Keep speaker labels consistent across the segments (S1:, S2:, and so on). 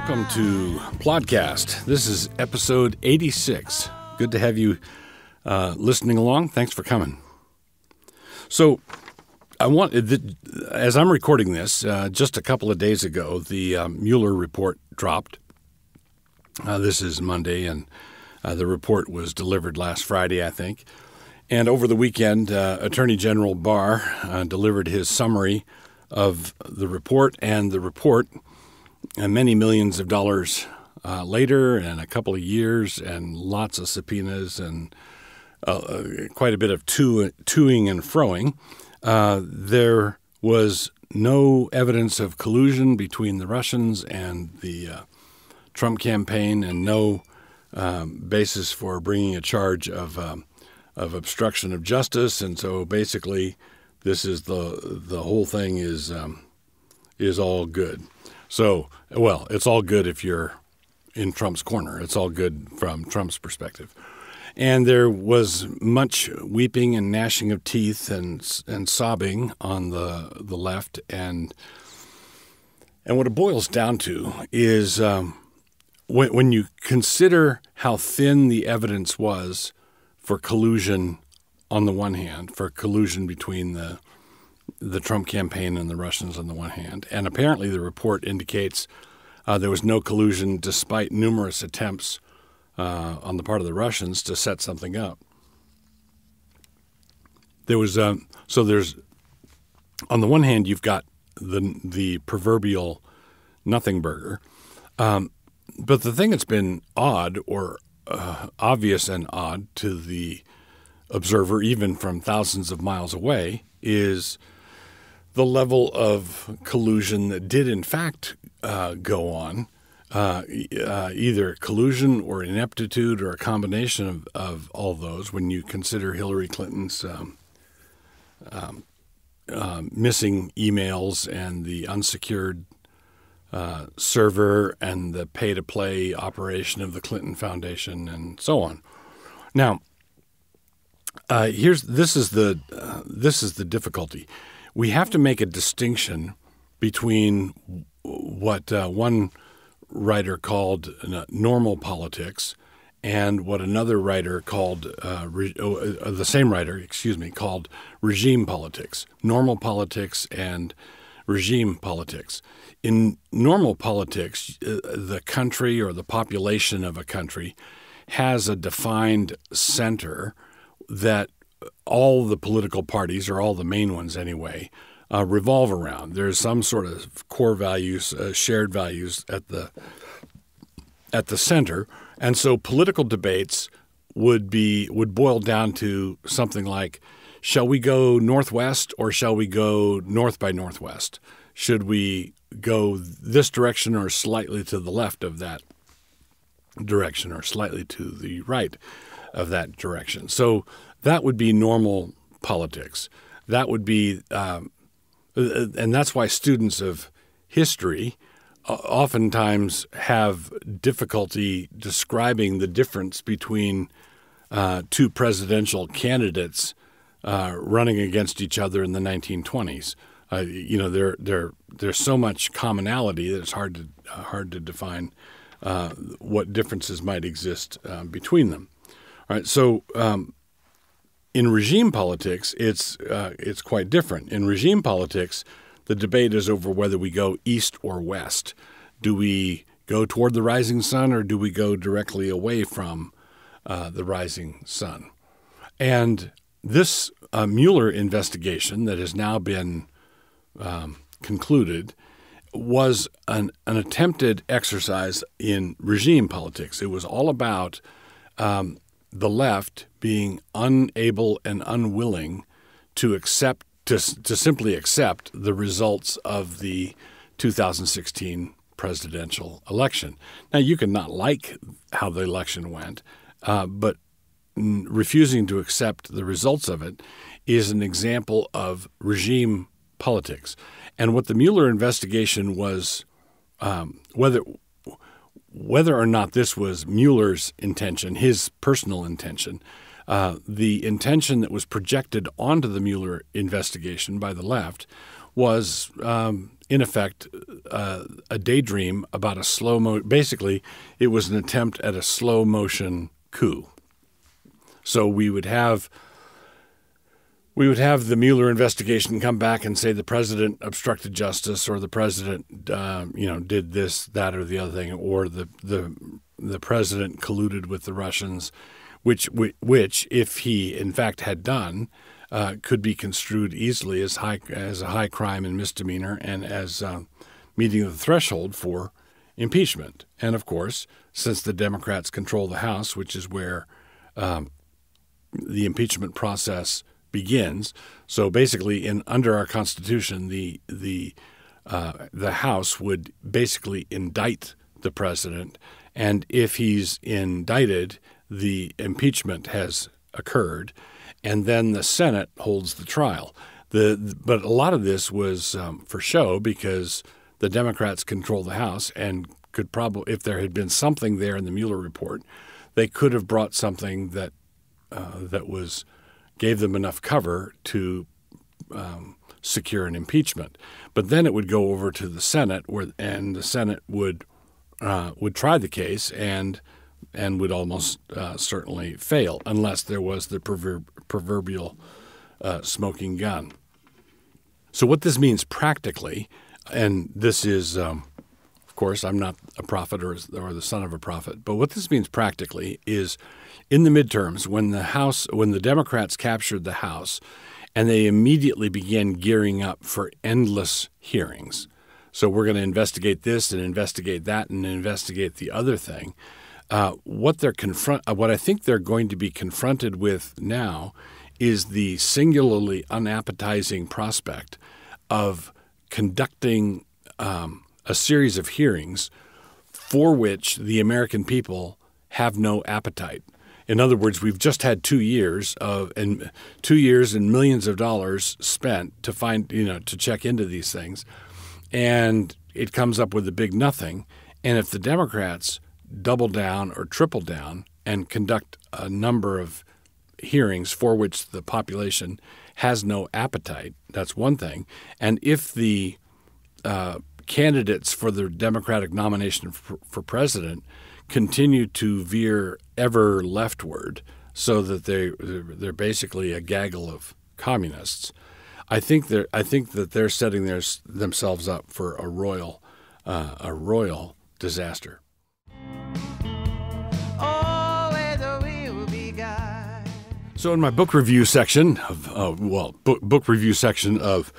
S1: Welcome to Plodcast. This is episode 86. Good to have you listening along. Thanks for coming. So, as I'm recording this, just a couple of days ago, the Mueller report dropped. This is Monday, and the report was delivered last Friday, I think. And over the weekend, Attorney General Barr delivered his summary of the report, and the report, many millions of dollars later, and a couple of years, and lots of subpoenas, and quite a bit of toing and froing. There was no evidence of collusion between the Russians and the Trump campaign, and no basis for bringing a charge of obstruction of justice. And so basically, this is the whole thing is all good. So, well, it's all good if you're in Trump's corner. It's all good from Trump's perspective. And there was much weeping and gnashing of teeth and sobbing on the left. And what it boils down to is when you consider how thin the evidence was for collusion on the one hand, for collusion between the Trump campaign and the Russians on the one hand, and apparently the report indicates there was no collusion despite numerous attempts on the part of the Russians to set something up. There's on the one hand you've got the proverbial nothing burger, but the thing that's been odd or obvious and odd to the observer, even from thousands of miles away, is the level of collusion that did in fact go on, either collusion or ineptitude or a combination of all those when you consider Hillary Clinton's missing emails and the unsecured server and the pay-to-play operation of the Clinton Foundation and so on. Now, this is the difficulty. We have to make a distinction between what one writer called normal politics and what another writer called the same writer, called regime politics. Normal politics and regime politics. In normal politics, the country or the population of a country has a defined center that all the political parties, or all the main ones anyway, revolve around. There's some sort of core values, shared values at the center, and so political debates would boil down to something like, shall we go northwest or shall we go north by northwest? Should we go this direction or slightly to the left of that direction or slightly to the right of that direction? So that would be normal politics. That would be, and that's why students of history oftentimes have difficulty describing the difference between two presidential candidates running against each other in the 1920s. There's so much commonality that it's hard to define what differences might exist between them. All right, so in regime politics, it's quite different. In regime politics, the debate is over whether we go east or west. Do we go toward the rising sun or do we go directly away from the rising sun? And this Mueller investigation that has now been concluded was an attempted exercise in regime politics. It was all about the left being unable and unwilling to simply accept the results of the 2016 presidential election. Now, you can not like how the election went, but refusing to accept the results of it is an example of regime politics. And what the Mueller investigation was, whether or not this was Mueller's intention, his personal intention, the intention that was projected onto the Mueller investigation by the left was in effect, a daydream about a basically, it was an attempt at a slow motion coup. So we would have the Mueller investigation come back and say the president obstructed justice, or the president, did this, that, or the other thing, or the president colluded with the Russians, which if he in fact had done, could be construed easily as a high crime and misdemeanor, and as meeting the threshold for impeachment. And of course, since the Democrats control the House, which is where the impeachment process begins, so basically, under our Constitution, the House would basically indict the president, and if he's indicted, the impeachment has occurred, and then the Senate holds the trial. But a lot of this was for show, because the Democrats control the House and could probably, if there had been something there in the Mueller report, they could have brought something that gave them enough cover to secure an impeachment. But then it would go over to the Senate, and the Senate would try the case and would almost certainly fail, unless there was the proverbial smoking gun. So what this means practically, and this is, of course, I'm not a prophet or the son of a prophet, but what this means practically is, in the midterms, when the Democrats captured the House, and they immediately began gearing up for endless hearings. So we're going to investigate this and investigate that and investigate the other thing. What I think they're going to be confronted with now is the singularly unappetizing prospect of conducting a series of hearings for which the American people have no appetite. In other words, we've just had 2 years and millions of dollars spent to check into these things, and it comes up with a big nothing. And if the Democrats double down or triple down and conduct a number of hearings for which the population has no appetite, that's one thing. And if the candidates for the Democratic nomination for president continue to veer ever leftward, so that they're basically a gaggle of communists, I think that they're setting themselves up for a royal disaster. So in my book review section of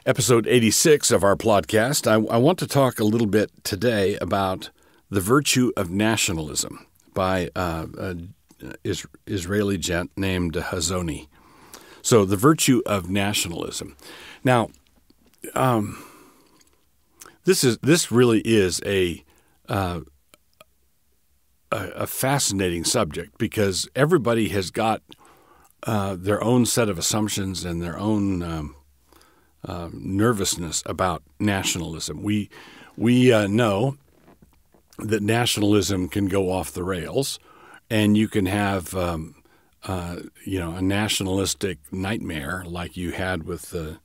S1: episode 86 of our Plodcast, I want to talk a little bit today about The Virtue of Nationalism by an Israeli gent named Hazony. So The Virtue of Nationalism. Now, this really is a fascinating subject, because everybody has got their own set of assumptions and their own nervousness about nationalism. We know that nationalism can go off the rails, and you can have a nationalistic nightmare like you had with the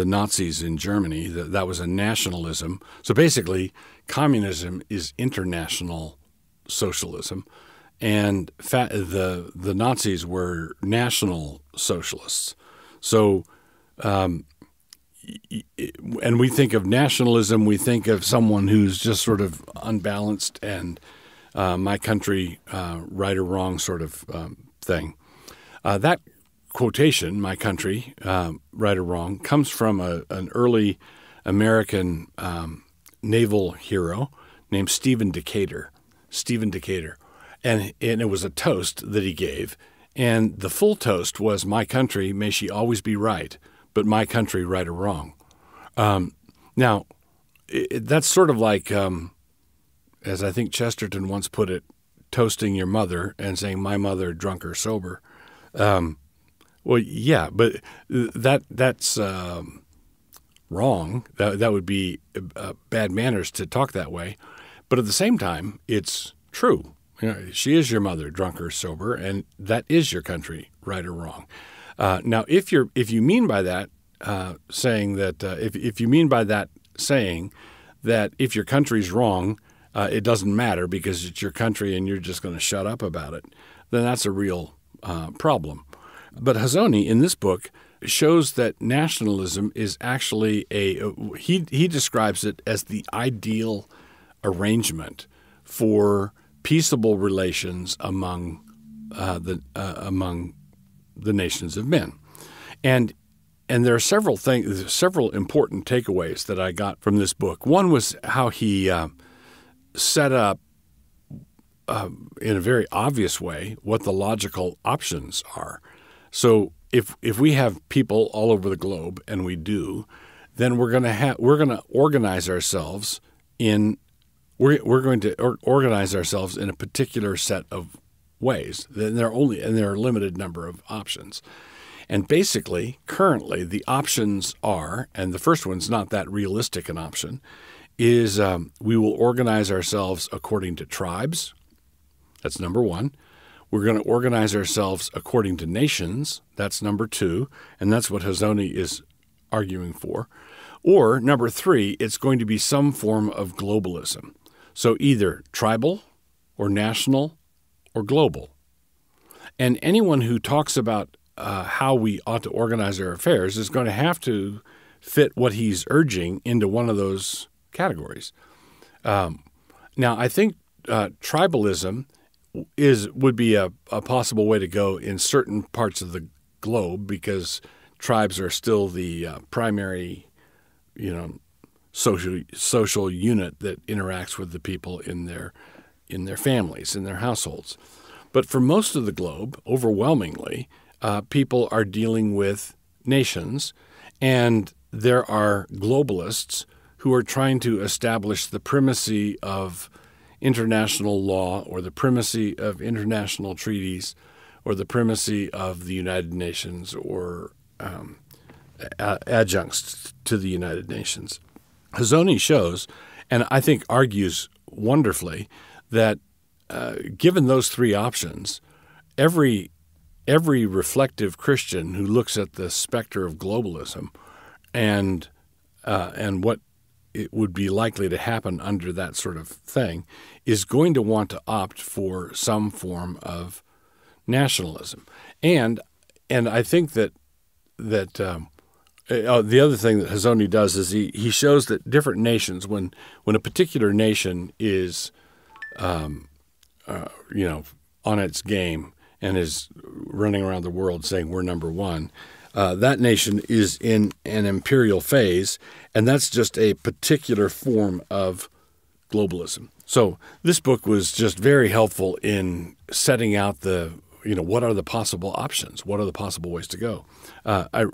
S1: Nazis in Germany. That was a nationalism. So basically, communism is international socialism, and the Nazis were national socialists. So, and we think of nationalism, we think of someone who's just sort of unbalanced and my country, right or wrong sort of thing. That quotation, my country, right or wrong, comes from an early American naval hero named Stephen Decatur. And it was a toast that he gave. And the full toast was, "My country, may she always be right, but my country, right or wrong." Now, that's sort of like, as I think Chesterton once put it, toasting your mother and saying, "My mother, drunk or sober." Well, yeah, but that's wrong. That would be bad manners to talk that way. But at the same time, it's true. She is your mother, drunk or sober, and that is your country, right or wrong. Now, if you mean by that saying that, if you mean by that saying that if your country's wrong, it doesn't matter because it's your country and you're just going to shut up about it, then that's a real problem. But Hazony, in this book, shows that nationalism is actually he describes it as the ideal arrangement for peaceable relations among the nations of men. And there are several important takeaways that I got from this book. One was how he set up in a very obvious way what the logical options are. So if we have people all over the globe, and we do, then we're going to organize ourselves in a particular set of ways. There are a limited number of options. And basically, currently, the options are, and the first one's not that realistic an option, is we will organize ourselves according to tribes. That's number one. We're going to organize ourselves according to nations. That's number two, and that's what Hazony is arguing for. Or number three, it's going to be some form of globalism. So either tribal or national or global. And anyone who talks about how we ought to organize our affairs is going to have to fit what he's urging into one of those categories. Now, I think tribalism would be a possible way to go in certain parts of the globe because tribes are still the primary, social unit that interacts with the people in their families, in their households. But for most of the globe, overwhelmingly, people are dealing with nations, and there are globalists who are trying to establish the primacy of international law or the primacy of international treaties or the primacy of the United Nations or adjuncts to the United Nations. Hazony shows, and I think argues wonderfully, that given those three options, every reflective Christian who looks at the specter of globalism and what it would be likely to happen under that sort of thing is going to want to opt for some form of nationalism. And I think that the other thing that Hazony does is he shows that different nations, when a particular nation is on its game and is running around the world saying we're number one, that nation is in an imperial phase, and that's just a particular form of globalism. So this book was just very helpful in setting out what are the possible options, what are the possible ways to go.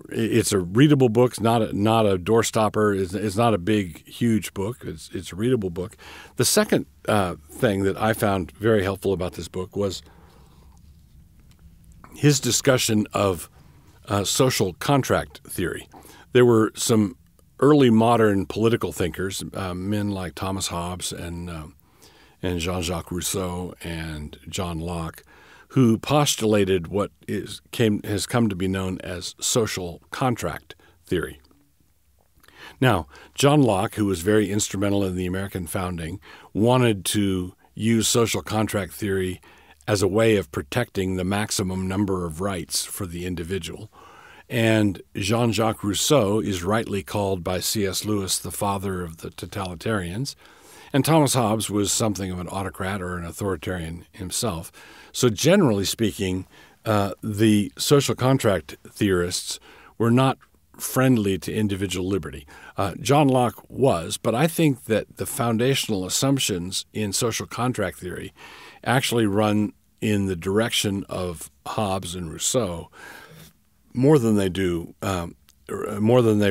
S1: It's a readable book, it's not a doorstopper, it's not a big, huge book, it's a readable book. The second thing that I found very helpful about this book was his discussion of social contract theory. There were some early modern political thinkers, men like Thomas Hobbes and Jean-Jacques Rousseau and John Locke, who postulated what has come to be known as social contract theory. Now, John Locke, who was very instrumental in the American founding, wanted to use social contract theory as a way of protecting the maximum number of rights for the individual. And Jean-Jacques Rousseau is rightly called by C.S. Lewis the father of the totalitarians. And Thomas Hobbes was something of an autocrat or an authoritarian himself. So generally speaking, the social contract theorists were not friendly to individual liberty. John Locke was, but I think that the foundational assumptions in social contract theory actually run in the direction of Hobbes and Rousseau more than they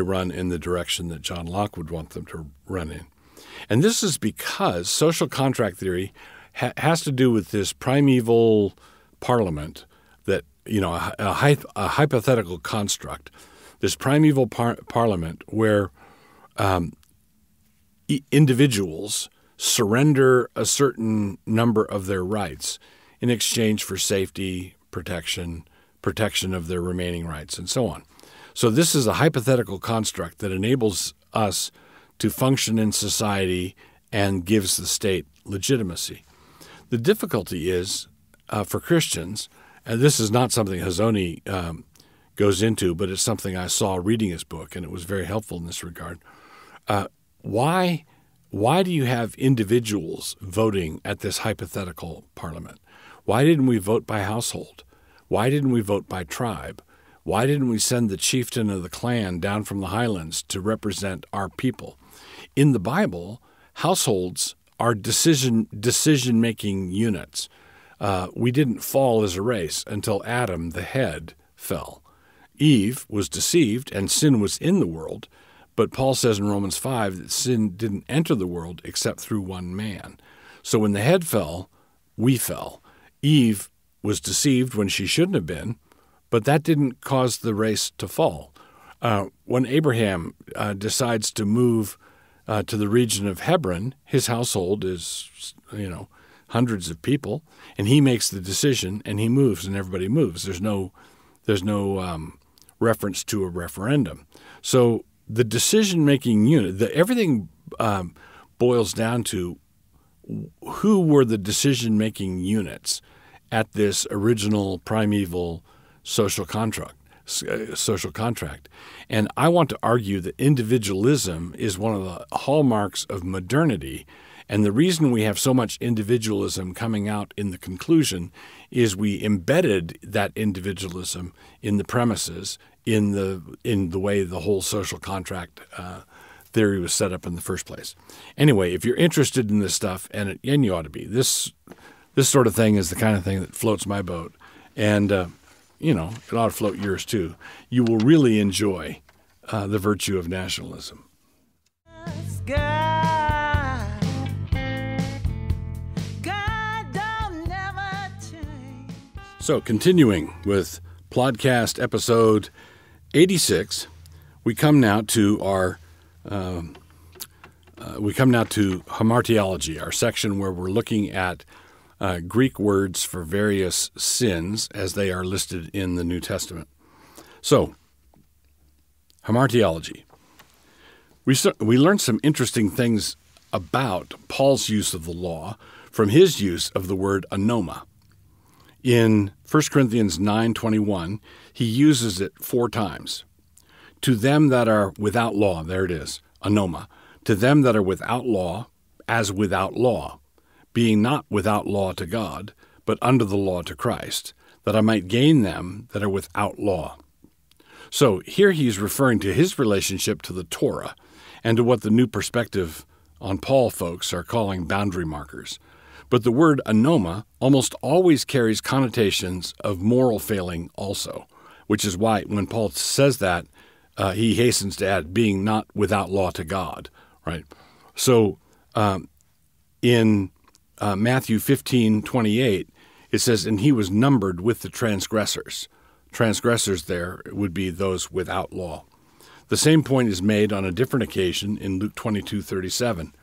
S1: run in the direction that John Locke would want them to run in. And this is because social contract theory has to do with this primeval parliament that, a hypothetical construct, this primeval parliament where individuals surrender a certain number of their rights in exchange for safety, protection of their remaining rights, and so on. So this is a hypothetical construct that enables us to function in society and gives the state legitimacy. The difficulty is for Christians, and this is not something Hazony goes into, but it's something I saw reading his book, and it was very helpful in this regard. Why do you have individuals voting at this hypothetical parliament? Why didn't we vote by household? Why didn't we vote by tribe? Why didn't we send the chieftain of the clan down from the highlands to represent our people? In the Bible, households are decision-making units. We didn't fall as a race until Adam, the head, fell. Eve was deceived and sin was in the world, but Paul says in Romans 5 that sin didn't enter the world except through one man. So when the head fell, we fell. Eve was deceived when she shouldn't have been, but that didn't cause the race to fall. When Abraham decides to move to the region of Hebron, his household is, hundreds of people, and he makes the decision and he moves and everybody moves. There's no reference to a referendum. So the decision-making unit, everything boils down to who were the decision-making units at this original primeval social contract. And I want to argue that individualism is one of the hallmarks of modernity. And the reason we have so much individualism coming out in the conclusion is we embedded that individualism in the premises, in the way the whole social contract theory was set up in the first place. Anyway, if you're interested in this stuff, and you ought to be, this sort of thing is the kind of thing that floats my boat. And it ought to float yours too. You will really enjoy the virtue of nationalism. God don't never change. So, continuing with Plodcast episode 86, we come now to our hamartiology, our section where we're looking at Greek words for various sins as they are listed in the New Testament. So, hamartiology. We learned some interesting things about Paul's use of the law from his use of the word Anoma. In 1 Corinthians 9:21, he uses it 4 times. To them that are without law, there it is, Anoma. To them that are without law, as without law, being not without law to God, but under the law to Christ, that I might gain them that are without law. So here he's referring to his relationship to the Torah and to what the New Perspective on Paul folks are calling boundary markers. But the word Anoma almost always carries connotations of moral failing also, which is why when Paul says that, he hastens to add, being not without law to God, right? So in Matthew 15:28, it says, and he was numbered with the transgressors. Transgressors there would be those without law. The same point is made on a different occasion in Luke 22:37.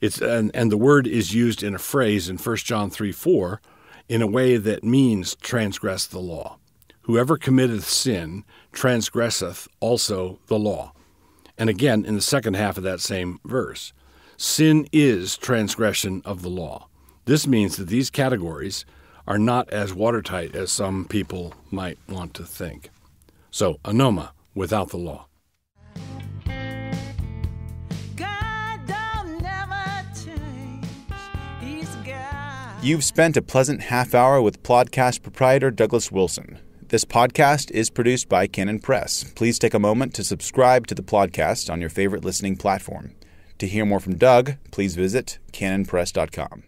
S1: And the word is used in a phrase in 1 John 3:4 in a way that means transgress the law. Whoever committeth sin transgresseth also the law. And again, in the second half of that same verse, sin is transgression of the law. This means that these categories are not as watertight as some people might want to think. So, Anoma, without the law.
S2: You've spent a pleasant half hour with Plodcast proprietor Douglas Wilson. This podcast is produced by Canon Press. Please take a moment to subscribe to the Plodcast on your favorite listening platform. To hear more from Doug, please visit canonpress.com.